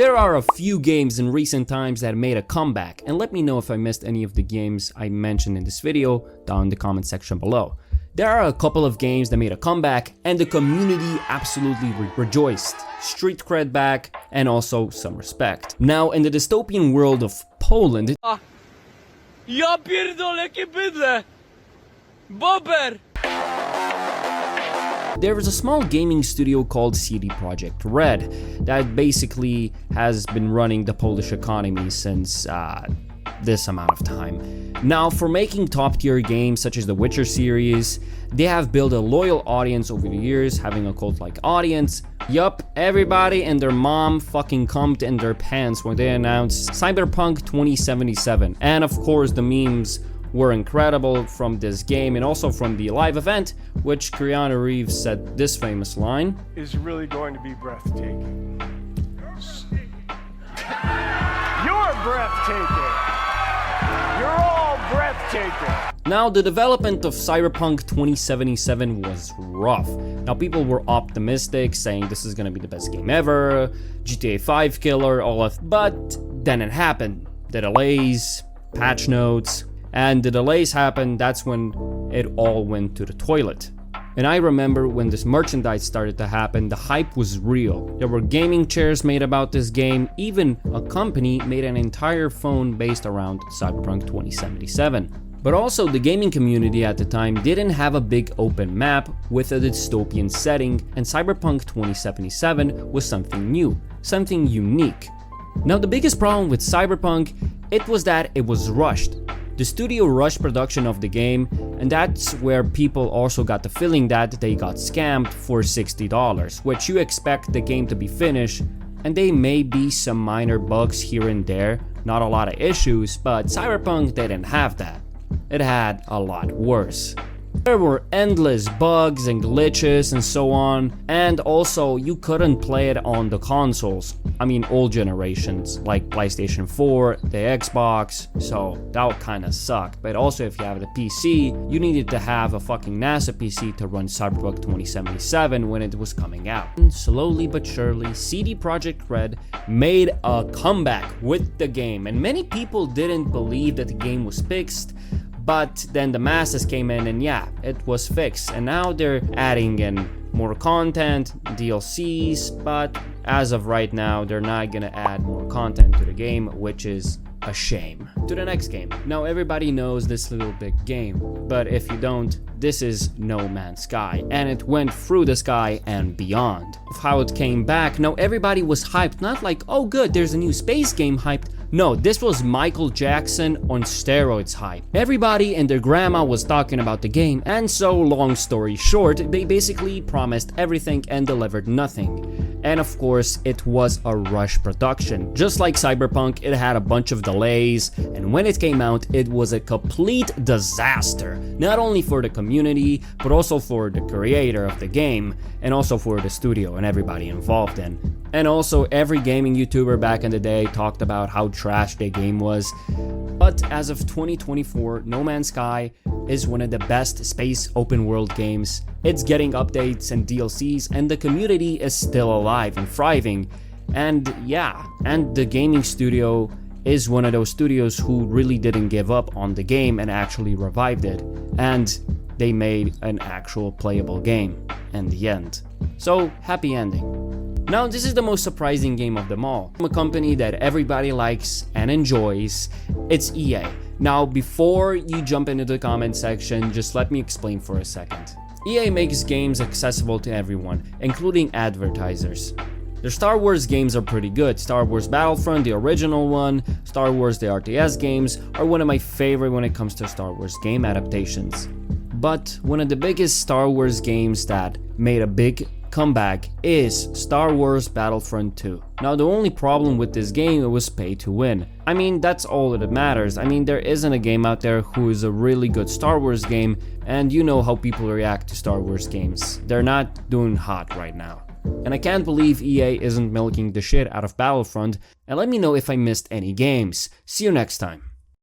There are a few games in recent times that made a comeback, and let me know if I missed any of the games I mentioned in this video down in the comment section below. There are a couple of games that made a comeback and the community absolutely rejoiced. Street cred back and also some respect. Now in the dystopian world of Poland, Ja pierdolę, jakie bydle! Bober! there is a small gaming studio called CD Projekt Red that basically has been running the Polish economy since this amount of time. Now, for making top-tier games such as the Witcher series, they have built a loyal audience over the years, having a cult-like audience. Yup, everybody and their mom fucking cumped in their pants when they announced Cyberpunk 2077. And of course, the memes were incredible from this game and also from the live event, which Keanu Reeves said this famous line: "Is really going to be breathtaking." You're breathtaking. You're all breathtaking. Now, the development of Cyberpunk 2077 was rough. Now, people were optimistic, saying this is gonna be the best game ever, GTA 5 killer, all of, but then it happened. The delays, patch notes, and the delays happened, that's when it all went to the toilet. And I remember when this merchandise started to happen, the hype was real. There were gaming chairs made about this game, even a company made an entire phone based around Cyberpunk 2077. But also, the gaming community at the time didn't have a big open map with a dystopian setting, and Cyberpunk 2077 was something new, something unique. Now, the biggest problem with Cyberpunk, it was that it was rushed. The studio rushed production of the game, and that's where people also got the feeling that they got scammed for $60, which you expect the game to be finished, and there may be some minor bugs here and there, not a lot of issues, but Cyberpunk didn't have that. It had a lot worse. There were endless bugs and glitches and so on, and also you couldn't play it on the consoles. I mean, old generations like PlayStation 4, the Xbox, so that kinda sucked. But also, if you have the PC, you needed to have a fucking NASA PC to run Cyberpunk 2077 when it was coming out. And slowly but surely, CD Projekt Red made a comeback with the game, and many people didn't believe that the game was fixed. But then the masses came in and yeah, it was fixed, and now they're adding in more content, DLCs, but as of right now, they're not gonna add more content to the game, which is a shame. To the next game. Now everybody knows this little big game, but if you don't, this is No Man's Sky, and it went through the sky and beyond. Of how it came back, now everybody was hyped, not like, oh good, there's a new space game hyped. No, this was Michael Jackson on steroids hype. Everybody and their grandma was talking about the game, and so long story short, they basically promised everything and delivered nothing. And of course, it was a rush production. Just like Cyberpunk, it had a bunch of delays, and when it came out, it was a complete disaster. Not only for the community, but also for the creator of the game, and also for the studio and everybody involved in. And also, every gaming YouTuber back in the day talked about how trash their game was. But as of 2024, No Man's Sky is one of the best space open world games. It's getting updates and DLCs, and the community is still alive and thriving. And yeah, and the gaming studio is one of those studios who really didn't give up on the game and actually revived it. And they made an actual playable game in the end. So, happy ending. Now, this is the most surprising game of them all. From a company that everybody likes and enjoys, it's EA. Now, before you jump into the comment section, just let me explain for a second. EA makes games accessible to everyone, including advertisers. Their Star Wars games are pretty good. Star Wars Battlefront, the original one, Star Wars the RTS games are one of my favorite when it comes to Star Wars game adaptations. But one of the biggest Star Wars games that made a big comeback is Star Wars Battlefront 2. Now, the only problem with this game, it was pay to win. I mean, that's all that matters. I mean, there isn't a game out there who is a really good Star Wars game, and you know how people react to Star Wars games. They're not doing hot right now. And I can't believe EA isn't milking the shit out of Battlefront, and let me know if I missed any games. See you next time.